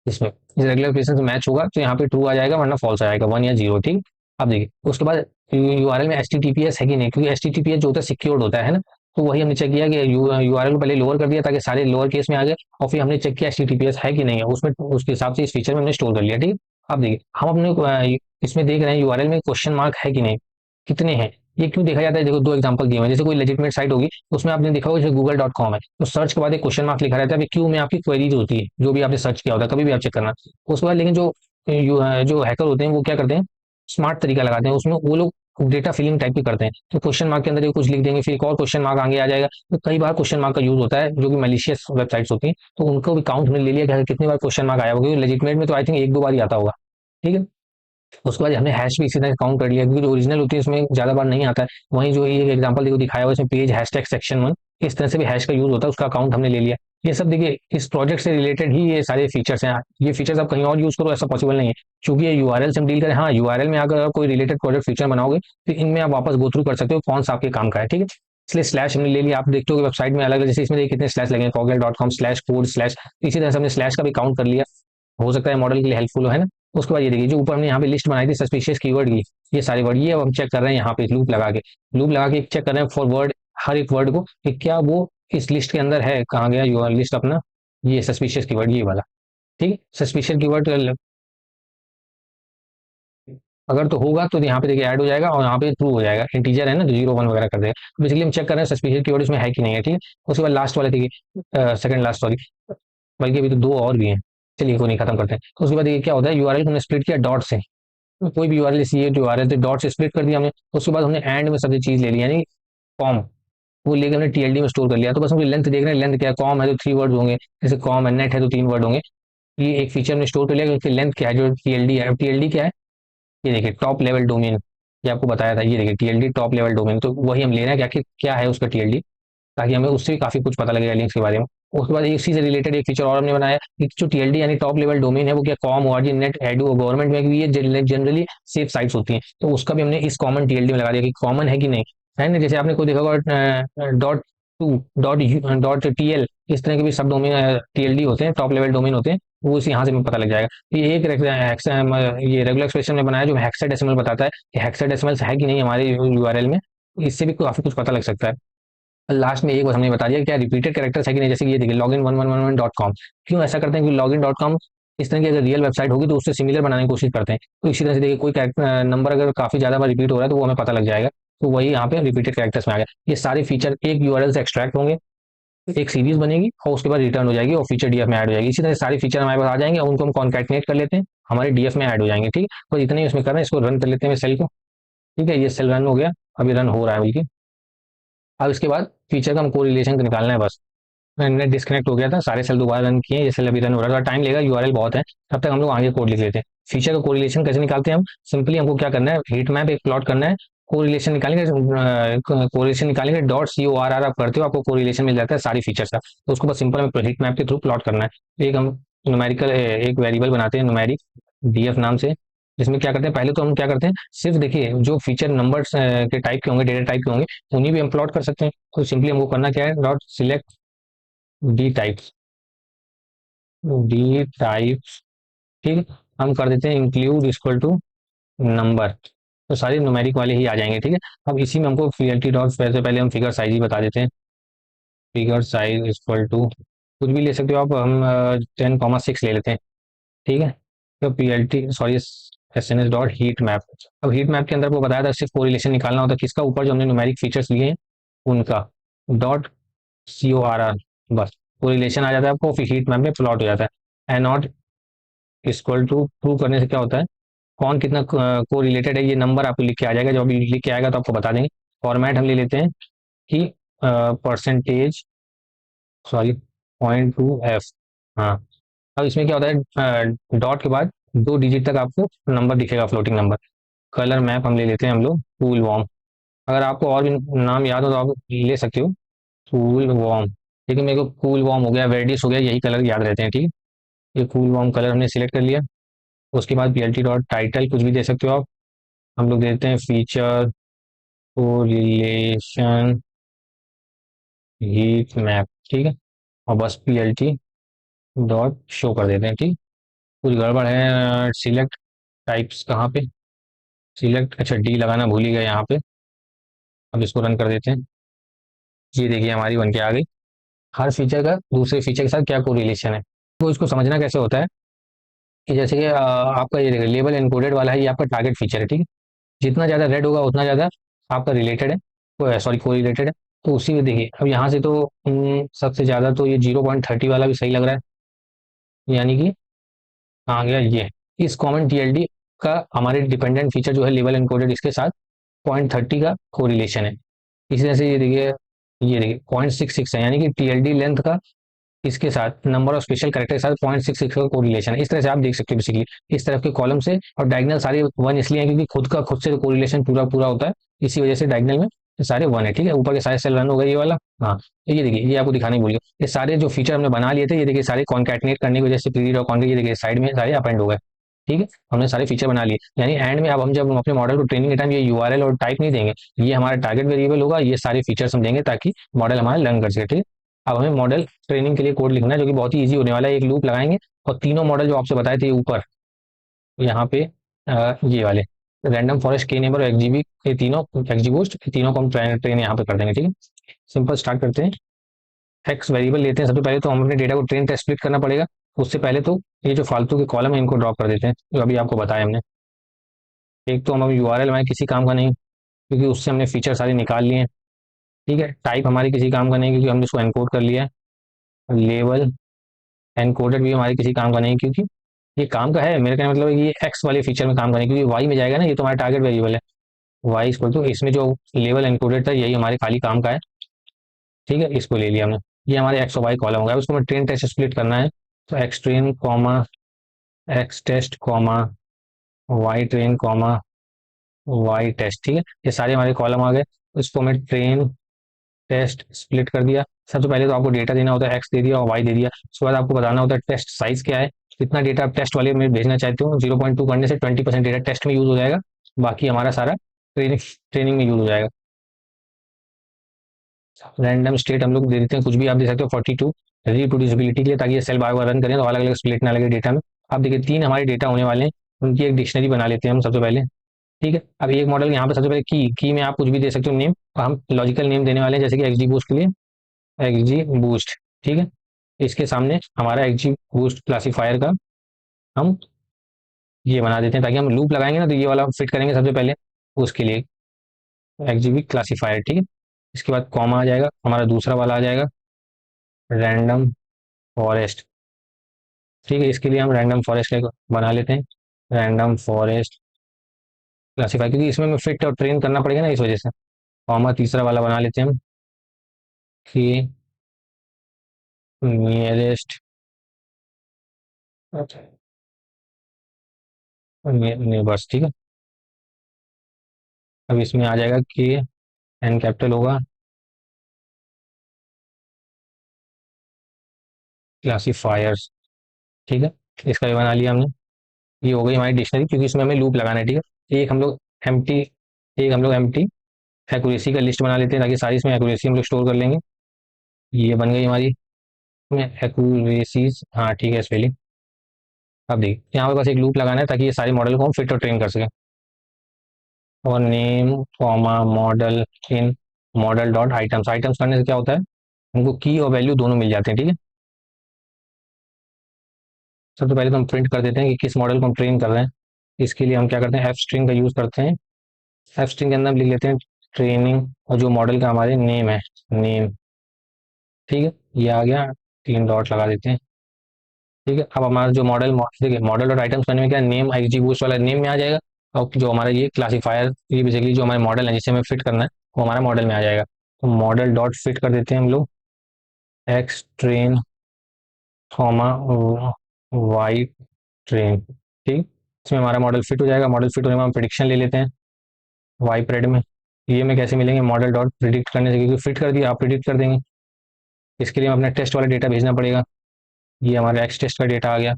A: इसमें इस रेगुलर एक्सप्रेशन से मैच होगा तो यहाँ पे ट्रू आ जाएगा वरना फॉल्स आ जाएगा, 1 या 0, ठीक। अब देखिए उसके बाद यूआरएल में एचटीटीपीएस है कि नहीं, क्योंकि एचटीटीपीएस जो होता है सिक्योर्ड होता है ना, तो वही हमने चेक किया कि यूआरएल को पहले लोअर कर दिया ताकि सारे लोअर केस में आ गए, और फिर हमने चेक किया एचटीटीपीएस है कि नहीं है उसमें, उसके हिसाब से इस फीचर में हमने स्टोर कर लिया, ठीक। अब देखिए हम अपने इसमें देख रहे हैं यूआरएल में क्वेश्चन मार्क है कि नहीं, कितने हैं, ये क्यों देखा जाता है, देखो 2 एग्जांपल दिए हुए हैं, जैसे कोई लेजिटमेट साइट होगी उसमें आपने देखा होगा जैसे गूगल.com है, तो सर्च के बाद एक क्वेश्चन मार्क लिखा रहता है, क्यों में आपकी क्वेरीज होती है जो भी आपने सर्च किया होता है, कभी भी आप चेक करना। उसके बाद लेकिन जो हैकर होते हैं वो क्या करते हैं, स्मार्ट तरीका लगाते हैं, उसमें वो लोग डेटा फिलिंग टाइप की करते हैं, तो क्वेश्चन मार्क के अंदर ये कुछ लिख देंगे, फिर एक और क्वेश्चन मार्क आगे आ जाएगा, तो कई बार क्वेश्चन मार्क का यूज होता है जो कि मैलिशियस वेबसाइट्स होती हैं, तो उनको भी काउंट में ले लिया गया कितनी बार क्वेश्चन मार्क आया होगा, क्योंकि लेजिटमेट में तो आई थिंक 1-2 बार ही आता होगा, ठीक है। उसके बाद हमने हैश भी इसी तरह काउंट कर लिया, क्योंकि जो ओरिजिनल होती है उसमें ज्यादा बार नहीं आता है, वहीं जो ये एग्जांपल देखो दिखाया हुआ है इसमें पेज हैशटैग सेक्शन 1, इस तरह से भी हैश का यूज होता है, उसका अकाउंट हमने ले लिया। ये सब देखिए इस प्रोजेक्ट से रिलेटेड ही ये सारे फीचर्स हैं, ये फीचर्स आप कहीं और यूज करो ऐसा पॉसिबल नहीं है, क्योंकि ये यूआरएल से हम डील करें। हाँ यूआरएल में अगर कोई रिलेटेड प्रोजेक्ट फीचर बनाओगे तो इनमें आप वापस गो थ्रू कर सकते हो कौन सा आपके काम का है, ठीक है। इसलिए स्लैश हमने ले लिया, आप देखते हो वेबसाइट में अलग अलग, जैसे इसमें देखिए कितने स्लैश लगे, kogel.com/code/, इसी तरह से हमने स्लैश का भी काउंट कर लिया, हो सकता है मॉडल के लिए हेल्पफुल है ना। उसके बाद ये देखिए जो ऊपर हमने यहाँ पे लिस्ट बनाई थी सस्पिशियस कीवर्ड की, ये सारे वर्ड, ये अब हम चेक कर रहे हैं यहाँ पे लूप लगा के चेक कर रहे हैं फॉर वर्ड, हर एक वर्ड को कि क्या वो इस लिस्ट के अंदर है, कहाँ गया यूआर लिस्ट अपना, ये सस्पिशियस कीवर्ड ये वाला, ठीक है। सस्पिशियस कीवर्ड अगर तो होगा तो यहाँ पे देखिए ऐड हो जाएगा और यहाँ पे ट्रू हो जाएगा, इंटीजर है ना तो 0-1 वगैरह कर देगा, तो बेसिकली हम चेक कर रहे हैं सस्पिशियस कीवर्ड इसमें है कि नहीं है, ठीक है। उसके बाद लास्ट वाले देखिए सेकंड लास्ट सॉरी, बल्कि अभी तो 2 और भी हैं, चलिए कोई नहीं खत्म करते हैं। तो उसके बाद ये क्या होता है, यूआरएल को हमने स्प्लिट किया डॉट से, कोई भी यूआरएल सी यूआरएल थे डॉट से स्प्लिट कर दिया हमने। उसके बाद हमने एंड में सभी चीज ले ली, यानी कॉम वो लेकर हमने टीएलडी में स्टोर कर लिया, तो बस हम लेंथ देख रहे हैं, लेंथ क्या है, कॉम है तो 3 वर्ड होंगे, जैसे कॉम है, नेट है तो 3 वर्ड होंगे, ये एक फीचर में स्टोर कर लिया, क्योंकि लेंथ क्या है जो टीएलडी है, टीएलडी क्या है, ये देखिए टॉप लेवल डोमेन, ये आपको बताया था, ये देखिए टीएलडी टॉप लेवल डोमेन, तो वही हम ले रहे हैं कि आखिर क्या है उसका टीएलडी, ताकि हमें उससे भी काफी कुछ पता लगेगा लिंक्स के बारे में। उसके बाद इसी से रिलेटेड एक फीचर और हमने बनाया कि जो टीएलडी यानी टॉप लेवल डोमेन है वो क्या com org net edu government में भी ये जनरली सेफ साइट्स होती हैं, तो उसका भी हमने इस कॉमन टीएलडी में लगा दिया कि कॉमन है कि नहीं है ना। जैसे आपने कोई देखा होगा .2 .टी एल, इस तरह के भी सब डोमेन टीएलडी होते हैं, टॉप लेवल डोमेन होते हैं, वो इसी यहाँ से हमें पता लग जाएगा। ये एक ये रेगुलर एक्सप्रेशन में बनाया जो हेक्साडेसिमल बताता है कि हेक्साडेसिमल है कि नहीं हमारे यूआरएल में, इससे भी काफी कुछ पता लग सकता है। लास्ट में एक बार हमने बता दिया क्या रिपीटेड कैरेक्टर्स है कि नहीं, जैसे कि ये देखिए login1111.com, क्यों ऐसा करते हैं, क्योंकि login.com इस तरह की अगर रियल वेबसाइट होगी तो उससे सिमिलर बनाने की कोशिश करते हैं, तो इसी तरह से देखिए कोई कैरेक्टर नंबर अगर काफी ज्यादा बार रिपीट हो रहा है तो वो हमें पता लग जाएगा, तो वही यहाँ पे रिपीटेड कैरेक्टर्स में आ गया। ये सारे फीचर एक यूआरएल से एक्सट्रैक्ट होंगे, एक सीरीज बनेगी और उसके बाद रिटर्न हो जाएगी और फीचर डीएफ में ऐड हो जाएगी, इसी तरह सारे फीचर हमारे पास आ जाएंगे और उनको हम कॉन्कैटिनेट कर लेते हैं, हमारे डीएफ में ऐड हो जाएंगे, ठीक है। तो इतने ही उसमें कर रहे हैं, इसको रन कर लेते हैं सेल को, ठीक है, ये सेल रन हो गया, अभी रन हो रहा है बल्कि। अब इसके बाद फीचर का हमको रिलेशन निकालना है बस, नेट डिस्कनेक्ट हो गया था, सारे सेल दोबारा रन किए, ये सेल अभी रन हो रहा था, टाइम लेगा, यूआरएल बहुत है, तब तक हम लोग आगे कोड लिख लेते हैं। फीचर का कोरिलेशन कैसे निकालते हैं हम, सिंपली हमको क्या करना है, हीट मैप एक प्लॉट करना है, कोरिलेशन निकालेंगे, कोरिलेशन निकालेंगे .CORR आप करते हो, आपको कोरिलेशन मिल जाता है सारी फीचर्स का, तो उसको बस सिंपल हमें हीट मैप के थ्रू प्लॉट करना है। एक हम न्यूमेरिकल एक वेरिएबल बनाते हैं न्यूमेरिक डीएफ नाम से, जिसमें क्या करते हैं, पहले तो हम क्या करते हैं, सिर्फ देखिए जो फीचर नंबर्स के टाइप के होंगे, डेटा टाइप के होंगे, उन्हीं भी हम प्लॉट कर सकते हैं। तो सिंपली हमको करना क्या है, dot select D types, D types, ठीक है। हम कर देते हैं इंक्लूड इक्वल टू नंबर, तो सारे न्यूमेरिक वाले ही आ जाएंगे, ठीक है। अब इसी में हमको पीएलटी डॉट, से पहले हम फिगर साइज ही बता देते हैं, फिगर साइज इक्वल टू कुछ भी ले सकते हो आप, हम 10,6 ले लेते हैं, ठीक है। तो PLT sorry S N S dot heat map. अब हीट मैप के अंदर वो बताया था सिर्फ कोरिलेशन निकालना होता है किसका, ऊपर जो हमने न्यूमेरिक फीचर्स लिए हैं उनका, डॉट CORR, बस कोरिलेशन आ जाता है आपको, फिर हीट मैप में प्लॉट हो जाता है। ए नॉट इक्वल टू प्रूव करने से क्या होता है, कौन कितना को रिलेटेड है, ये नंबर आपको लिख के आ जाएगा, जब अभी लिख के आएगा तो आपको बता देंगे। फॉर्मेट हम ले लेते हैं कि परसेंटेज, सॉरी 0.2F, हाँ। अब इसमें क्या होता है, डॉट के बाद 2 डिजिट तक आपको नंबर दिखेगा, फ्लोटिंग नंबर। कलर मैप हम ले लेते हैं हम लोग कूल वॉर्म, अगर आपको और भी नाम याद हो तो आप ले सकते हो, कूल वॉर्म, ठीक है। मेरे को कूल वॉर्म हो गया, वेडिस हो गया, यही कलर याद रहते हैं, ठीक है। ये कूल वॉर्म कलर हमने सिलेक्ट कर लिया। उसके बाद पीएलटी डॉट टाइटल कुछ भी दे सकते हो आप, हम लोग देते हैं फीचर कोरिलेशन हीट मैप, ठीक है। और बस पीएलटी डॉट शो कर देते हैं, ठीक। कुछ गड़बड़ है, सिलेक्ट टाइप्स कहाँ पे, सिलेक्ट, अच्छा डी लगाना भूल ही गए यहाँ पे। अब इसको रन कर देते हैं, ये देखिए हमारी बन के आ गई। हर फीचर का दूसरे फीचर के साथ क्या कोरिलेशन है, तो इसको समझना कैसे होता है कि जैसे कि आपका ये देखिए लेबल एनकोडेड वाला है, ये आपका टारगेट फीचर है, ठीक है। जितना ज़्यादा रेड होगा उतना ज़्यादा आपका रिलेटेड है, सॉरी को रिलेटेड है। तो उसी में देखिए अब यहाँ से तो सबसे ज़्यादा तो ये 0.30 वाला भी सही लग रहा है, यानी कि आ गया ये, इस कॉमन टीएलडी का हमारे डिपेंडेंट फीचर जो है लेवल एनकोडेड, इसके साथ 0.30 का कोरिलेशन है। इसी तरह से ये देखिए 0.66 है, यानी कि टीएलडी लेंथ का इसके साथ नंबर ऑफ स्पेशल कैरेक्टर के साथ 0.66 का कोरिलेशन है। इस तरह से आप देख सकते हो बेसिकली इस तरफ के कॉलम से, और डायगनल सारे वन इसलिए है क्योंकि खुद से कोरिलेशन पूरा पूरा होता है, इसी वजह से डायगनल में सारे वन है, ठीक है। ऊपर के सारे सेल रन हो गए ये वाला, हाँ। तो ये देखिए ये आपको दिखाने भूल गया, ये सारे जो फीचर हमने बना लिए थे, ये देखिए सारे कॉन्कैटिनेट करने की वजह से पीरियड और कॉन्कैट, ये देखिए साइड में सारे अप एंड हो गए, ठीक है। हमने सारे फीचर बना लिए, यानी एंड में अब हम जब अपने मॉडल को ट्रेनिंग के टाइम ये यूआरएल और टाइप नहीं देंगे, ये हमारा टारगेट वेरिएबल होगा, ये सारे फीचर्स हम देंगे ताकि मॉडल हमारा लर्न कर सके, ठीक है। अब हमें मॉडल ट्रेनिंग के लिए कोड लिखना है जो कि बहुत ही ईजी होने वाला है, एक लूप लगाएंगे और तीनों मॉडल जो आपसे बताए थे ऊपर यहाँ पे ये वाले रैंडम फॉरेस्ट के नेबर और एक्जीबी, ये तीनों एक्जी बूस्ट, तीनों को हम ट्रेन यहाँ पे कर देंगे, ठीक है। सिंपल स्टार्ट करते हैं, एक्स वेरिएबल लेते हैं, सबसे पहले तो हम अपने डेटा को ट्रेन टेस्ट स्प्लिट करना पड़ेगा। उससे पहले तो ये जो फालतू के कॉलम है इनको ड्रॉप कर देते हैं, जो अभी आपको बताया हमने। एक तो हम अभी यूआरएल हमारे किसी काम का नहीं, क्योंकि उससे हमने फीचर सारे निकाल लिए हैं, ठीक है। टाइप हमारी किसी काम का नहीं क्योंकि हमने उसको एनकोड कर लिया है। लेवल एनकोडेड भी हमारे किसी काम का नहीं, क्योंकि ये काम का है, मेरे कहने का मतलब है कि ये एक्स वाले फीचर में काम करें, क्योंकि वाई में जाएगा ना, ये तो हमारा टारगेट वेरिएबल है। वाई इक्वल टू इसमें जो लेवल एनकोडेड था यही हमारे खाली काम का है, ठीक है। इसको ले लिया हमने, ये हमारे एक्स और वाई कॉलम होगा, उसको हमें ट्रेन टेस्ट स्प्लिट करना है। तो X train comma X test comma Y train comma Y test, ठीक है। ये सारे हमारे कॉलम आ गए, इसको हमें ट्रेन टेस्ट स्प्लिट कर दिया। सबसे पहले तो आपको डेटा देना होता है, एक्स दे दिया और वाई दे दिया। उसके बाद आपको बताना होता है टेस्ट साइज क्या है, कितना डेटा आप टेस्ट वाले में भेजना चाहते हो। 0.2 करने से 20% डेटा टेस्ट में यूज हो जाएगा, बाकी हमारा सारा ट्रेनिंग ट्रेनिंग में यूज हो जाएगा। रैंडम स्टेट हम लोग दे देते हैं, कुछ भी आप दे सकते हो, 42 रिप्रोड्यूसिबिलिटी के लिए, ताकि ये सेल बार बार रन करें तो अलग अलग स्प्लिट ना लगे डेटा में। अब देखिए तीन हमारे डेटा होने वाले हैं, उनकी एक डिक्शनरी बना लेते हैं हम सबसे पहले, ठीक है। अब एक मॉडल यहाँ पे सबसे पहले की में आप कुछ भी दे सकते हो नेम, और हम लॉजिकल नेम देने वाले हैं, जैसे कि एक्सजी बूस्ट के लिए एक्सजी बूस्ट, ठीक है। इसके सामने हमारा एक्सजी बूस्ट क्लासीफायर का हम ये बना देते हैं, ताकि हम लूप लगाएंगे ना तो ये वाला फिट करेंगे सबसे पहले, उसके लिए एक्सजीबी क्लासीफायर, ठीक है। इसके बाद कॉमा आ जाएगा, हमारा दूसरा वाला आ जाएगा रैंडम फॉरेस्ट, ठीक है। इसके लिए हम रैंडम फॉरेस्ट बना लेते हैं, रैंडम फॉरेस्ट क्लासीफायर, क्योंकि इसमें हमें फिट और ट्रेन करना पड़ेगा ना, इस वजह से। कॉमा तीसरा वाला बना लेते हैं हम कि नियरेस्ट नेबर्स, ठीक है। अब इसमें आ जाएगा कि एन कैपिटल होगा, क्लासीफायर्स, ठीक है। इसका भी बना लिया हमने। ये हो गई हमारी डिक्शनरी, क्योंकि इसमें हमें लूप लगाना है, ठीक है। एक हम लोग एम्प्टी एक्यूरेसी का लिस्ट बना लेते हैं, ताकि सारी इसमें एक्यूरेसी हम लोग स्टोर कर लेंगे। ये बन गई हमारी में एक्यूरेसीज, हाँ ठीक है स्पेलिंग। अब देखिए यहाँ पे बस एक लूप लगाना है, ताकि ये सारे मॉडल को हम फिट और ट्रेन कर सकें। और नेम कॉमा मॉडल इन मॉडल डॉट आइटम्स, आइटम्स करने से क्या होता है, हमको की और वैल्यू दोनों मिल जाते हैं, ठीक है। सबसे पहले तो हम प्रिंट कर देते हैं कि किस मॉडल को हम ट्रेन कर रहे हैं। इसके लिए हम क्या करते हैं, एफ स्ट्रिंग का यूज करते हैं। एफ स्ट्रिंग के अंदर हम लिख लेते हैं ट्रेनिंग, और जो मॉडल का हमारे नेम है, नेम, ठीक है। ये आ गया, 3 डॉट लगा देते हैं, ठीक है। अब हमारा जो मॉडल, देखिए मॉडल डॉट आइटम्स करने में क्या, नेम एक्जी बूस्ट वाला नेम में आ जाएगा। और जो हमारा ये क्लासीफायर, ये बेसिकली जो हमारे मॉडल है जिसे हमें फिट करना है, वो हमारा मॉडल में आ जाएगा। तो मॉडल डॉट फिट कर देते हैं हम लोग, x train Thoma Y train, ठीक। इसमें हमारा मॉडल फिट हो जाएगा। मॉडल फिट होने में हम प्रिडिक्शन ले लेते हैं वाई प्रेड में। ये में कैसे मिलेंगे, मॉडल डॉट प्रिडिक्ट करने से, क्योंकि फिट कर दिया आप प्रिडिक्ट कर देंगे। इसके लिए हमें अपना टेस्ट वाला डेटा भेजना पड़ेगा। ये हमारा एक्स टेस्ट का डेटा आ गया,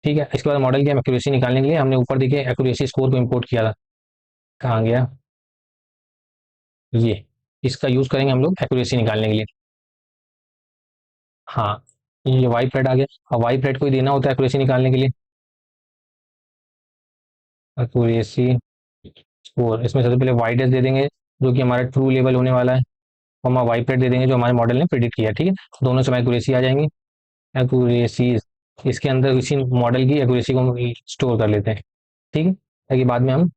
A: ठीक है। इसके बाद मॉडल की हम एक्यूरेसी निकालने के लिए हमने ऊपर देखिए एक्यूरेसी स्कोर को इंपोर्ट किया था, कहाँ गया ये, इसका यूज करेंगे हम लोग एक्यूरेसी निकालने के लिए। हाँ, ये वाई प्रेड आ गया। अब वाई प्रेड को ही देना होता है एक्यूरेसी निकालने के लिए, एक्यूरेसी स्कोर। इसमें सबसे पहले वाई डैश दे देंगे, जो कि हमारा ट्रू लेवल होने वाला है, और हम वाई प्रेड दे देंगे जो हमारे मॉडल ने प्रिडिक्ट किया, ठीक है। दोनों से एक्यूरेसी आ जाएंगी, एक्यूरेसी। इसके अंदर इसी मॉडल की एक्यूरेसी को हम स्टोर कर लेते हैं, ठीक है, ताकि बाद में हम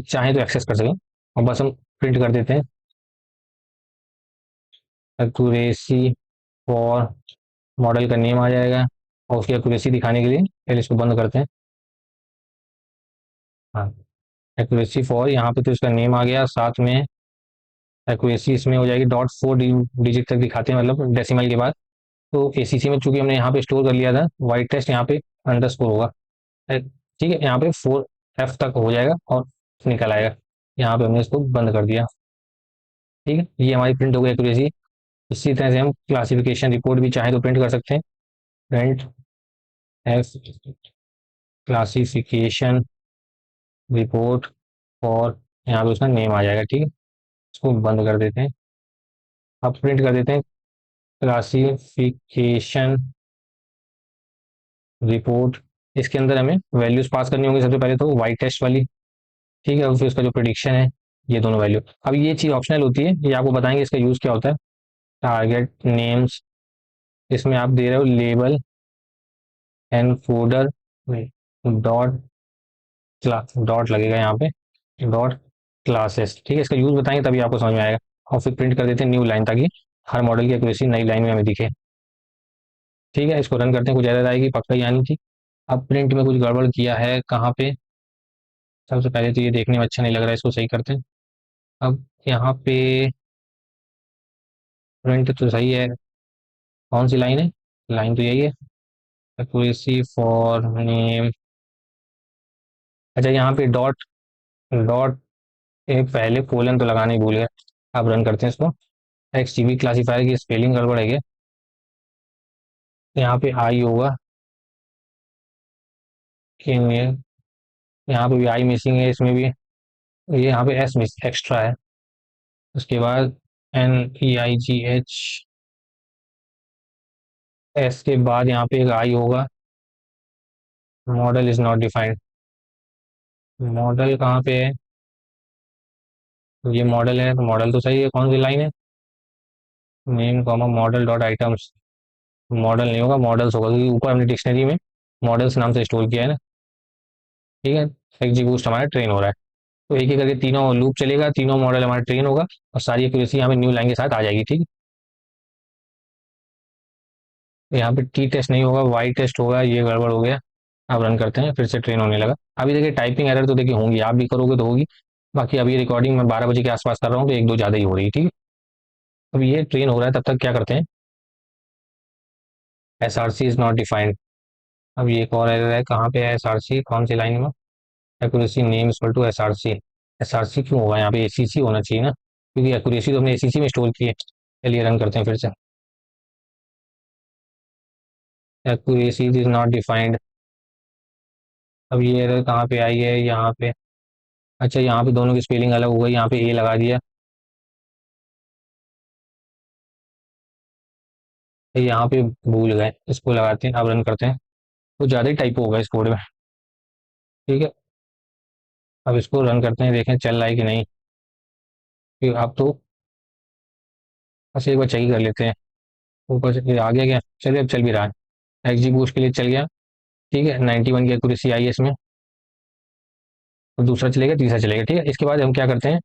A: चाहें तो एक्सेस कर सकें। और बस हम प्रिंट कर देते हैं एक्यूरेसी फॉर, मॉडल का नेम आ जाएगा। और उसकी एक्यूरेसी दिखाने के लिए पहले इसको बंद करते हैं। हाँ, एक्यूरेसी फॉर, यहाँ पे तो इसका नेम आ गया, साथ में एक्यूरेसी इसमें हो जाएगी .4 डिजिट तक दिखाते हैं, मतलब डेसिमल के बाद। तो एसीसी में चूंकि हमने यहाँ पे स्टोर कर लिया था, वाइट टेस्ट यहाँ पे अंडरस्कोर होगा, ठीक है। यहाँ पे 4F तक हो जाएगा और निकल आएगा। यहाँ पे हमने इसको बंद कर दिया, ठीक है। ये हमारी प्रिंट हो गई एक्यूरेसी। इसी तरह से हम क्लासिफिकेशन रिपोर्ट भी चाहें तो प्रिंट कर सकते हैं, प्रिंट एफ क्लासिफिकेशन रिपोर्ट, और यहाँ पे उसका नेम आ जाएगा, ठीक है। इसको बंद कर देते हैं। अब प्रिंट कर देते हैं क्लासिफिकेशन रिपोर्ट। इसके अंदर हमें वैल्यूज पास करनी होंगी, सबसे पहले तो वाइट टेस्ट वाली, ठीक है, और फिर उसका जो प्रिडिक्शन है, ये दोनों वैल्यू। अब ये चीज़ ऑप्शनल होती है, ये आपको बताएंगे इसका यूज़ क्या होता है। टारगेट नेम्स, इसमें आप दे रहे हो लेबल एनकोडर डॉट डॉट लगेगा यहाँ पे, डॉट क्लासेस, ठीक है। इसका यूज बताएंगे तभी आपको समझ में आएगा। और फिर प्रिंट कर देते हैं न्यू लाइन, ताकि हर मॉडल की एक्यूरेसी नई लाइन में हमें दिखे, ठीक है। इसको रन करते हैं, कुछ एरर आएगी पक्का यानी कि। अब प्रिंट में कुछ गड़बड़ किया है कहाँ पे, सबसे पहले तो ये देखने में अच्छा नहीं लग रहा है, इसको सही करते हैं। अब यहाँ पे प्रिंट तो सही है, कौन सी लाइन है, लाइन तो यही है, एक्यूरेसी फॉर नेम। अच्छा यहाँ पे डॉट डॉट एक पहले कोलन तो लगाना ही भूल गए। अब रन करते हैं इसको। एक्सटीवी क्लासीफायर की स्पेलिंग गड़बड़ है, यहाँ पे आई होगा कि यहाँ पे भी आई मिसिंग है, इसमें भी ये यहाँ पे एस मिस एक्स्ट्रा है। उसके बाद NEIGH, एस के बाद यहाँ पे एक आई होगा, model is not defined. Model कहाँ पे है, ये मॉडल है, तो मॉडल तो सही है, कौन सी लाइन है, name comma model dot items. Model नहीं होगा, मॉडल्स होगा, क्योंकि ऊपर हमने डिक्शनरी में मॉडल्स नाम से स्टोर किया है ना, ठीक है। एक्जी बूस्ट हमारा ट्रेन हो रहा है, तो एक एक करके तीनों लूप चलेगा, तीनों मॉडल हमारा ट्रेन होगा, और सारी एक्यूरेसी यहाँ पे न्यू लाइन के साथ आ जाएगी, ठीक है। यहाँ पे टी टेस्ट नहीं होगा, वाई टेस्ट होगा, ये गड़बड़ हो गया। अब रन करते हैं, फिर से ट्रेन होने लगा। अभी देखिए टाइपिंग एरर तो देखिए होंगी, आप भी करोगे तो होगी। बाकी अभी रिकॉर्डिंग मैं 12 बजे के आसपास कर रहा हूँ, तो एक दो ज़्यादा ही हो रही है, ठीक है। अब ये ट्रेन हो रहा है, तब तक क्या करते हैं, SRC इज नॉट डिफाइंड। अब ये एक और एरर है, कहाँ पे है SRC, कौन सी लाइन में, accuracy name equal to SRC। SRC क्यों होगा यहाँ पे, ACC होना चाहिए ना, क्योंकि एक्यूरेसी तो हमने ACC में स्टोर की है। चलिए रन करते हैं फिर से, एक्यूरेसी इज नॉट डिफाइंड। अब ये एरर कहाँ पे आई है, यहाँ पे। अच्छा, यहाँ पे दोनों की स्पेलिंग अलग हो गई, यहाँ पे ए लगा दिया, यहाँ पे भूल गए, इसको लगाते हैं, अब रन करते हैं। कुछ ज़्यादा ही टाइप होगा इस कोड में। ठीक है, अब इसको रन करते हैं, देखें चल रहा है कि नहीं। फिर अब तो बस एक बार चेक कर लेते हैं। ऊपर से ये आ गया क्या, चलिए अब चल भी रहा है, एक्जी बूस्ट के लिए चल गया। ठीक है, 91 की एक्यूरेसी आई है इसमें। और दूसरा चलेगा, तीसरा चलेगा। ठीक है, इसके बाद हम क्या करते हैं,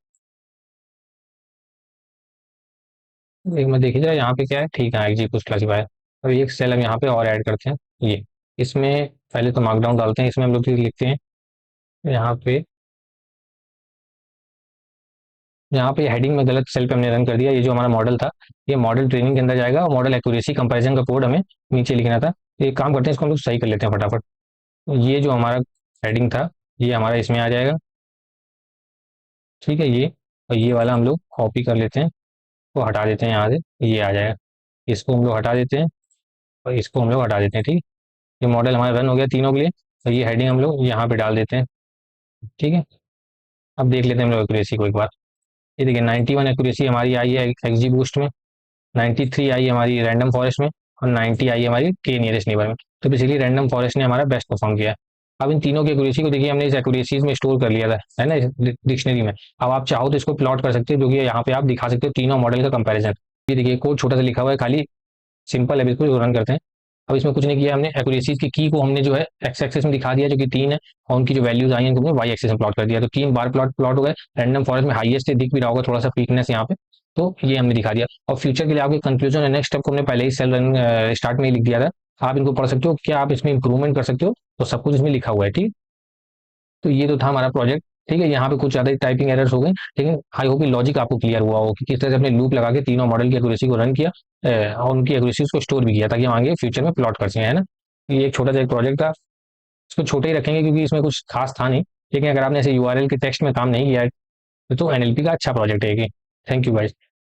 A: एक मैं देखिए जरा यहाँ पे क्या है। ठीक है, एक्जी बूस्ट क्लासीफायर। अब एक सेल हम यहाँ पे और ऐड करते हैं, ये इसमें पहले तो मार्कडाउन डालते हैं, इसमें हम लोग लिखते हैं यहाँ पे। यहाँ पे हेडिंग में गलत सेल पे हमने रन कर दिया, ये जो हमारा मॉडल था, ये मॉडल ट्रेनिंग के अंदर जाएगा, और मॉडल एक्यूरेसी कंपैरिजन का कोड हमें नीचे लिखना था। तो एक काम करते हैं, इसको हम लोग सही कर लेते हैं फटाफट। ये जो हमारा हेडिंग था, ये हमारा इसमें आ जाएगा। ठीक है, ये और ये वाला हम लोग कॉपी कर लेते हैं, वो हटा देते हैं यहाँ से, ये आ जाएगा। इसको हम लोग हटा देते हैं, और इसको हम लोग हटा देते हैं। ठीक, ये मॉडल हमारा रन हो गया तीनों के लिए। तो ये हेडिंग हम लोग यहाँ पे डाल देते हैं। ठीक है, अब देख लेते हैं हम लोग एक्यूरेसी को एक बार। ये देखिए 91 एक्यूरेसी हमारी आई है एक्जी बूस्ट में, 93 आई हमारी रैंडम फॉरेस्ट में, और 90 आई हमारी के नियरेस्ट नेबर में। तो बेसिकली रैंडम फॉरेस्ट ने हमारा बेस्ट परफॉर्म किया। अब इन तीनों की एक्यूरेसी को देखिए, हमने इस एक्यूरेसीज में स्टोर कर लिया था, है ना, इस डिक्शनरी में। अब आप चाहो तो इसको प्लॉट कर सकते हो, जो कि यहाँ पे आप दिखा सकते हो तीनों मॉडल का कंपैरिजन। ये देखिए कोड छोटा सा लिखा हुआ है, खाली सिंपल है बिल्कुल, रन करते हैं। अब इसमें कुछ नहीं किया हमने, एक्यूरेसीज की को हमने जो है एक्स एक्सेस में दिखा दिया, जो कि 3 है, और उनकी जो वैल्यूज आई हैं उनको हमने वाई एक्सेस में प्लॉट कर दिया। तो 3 बार प्लॉट हो गए। रैंडम फॉरेस्ट में हाईएस्ट दिख भी रहा होगा थोड़ा सा पीकनेस यहाँ पे। तो ये हमने दिखा दिया, और फ्यूचर के लिए आपके कंक्लूजन है नेक्स्ट स्टेप को हमने पहले ही सेल रन स्टार्ट में ही लिख दिया था। आप इनको पढ़ सकते हो, क्या आप इसमें इंप्रूवमेंट कर सकते हो, तो सब कुछ इसमें लिखा हुआ है। ठीक, तो ये तो था हमारा प्रोजेक्ट। ठीक है, यहाँ पे कुछ ज़्यादा टाइपिंग एरर्स हो गए, लेकिन आई होप लॉजिक आपको क्लियर हुआ हो कि किस तरह से अपने लूप लगा के तीनों मॉडल की एक्यूरेसी को रन किया, और उनकी एक्यूरेसी को स्टोर भी किया, ताकि हम आगे फ्यूचर में प्लॉट कर सकें, है ना। ये एक छोटा सा एक प्रोजेक्ट था, इसको छोटे ही रखेंगे क्योंकि इसमें कुछ खास था नहीं। लेकिन अगर आपने ऐसे यूआरएल के टेक्स्ट में काम नहीं किया है, तो एनएलपी का अच्छा प्रोजेक्ट है ये। Thank you guys.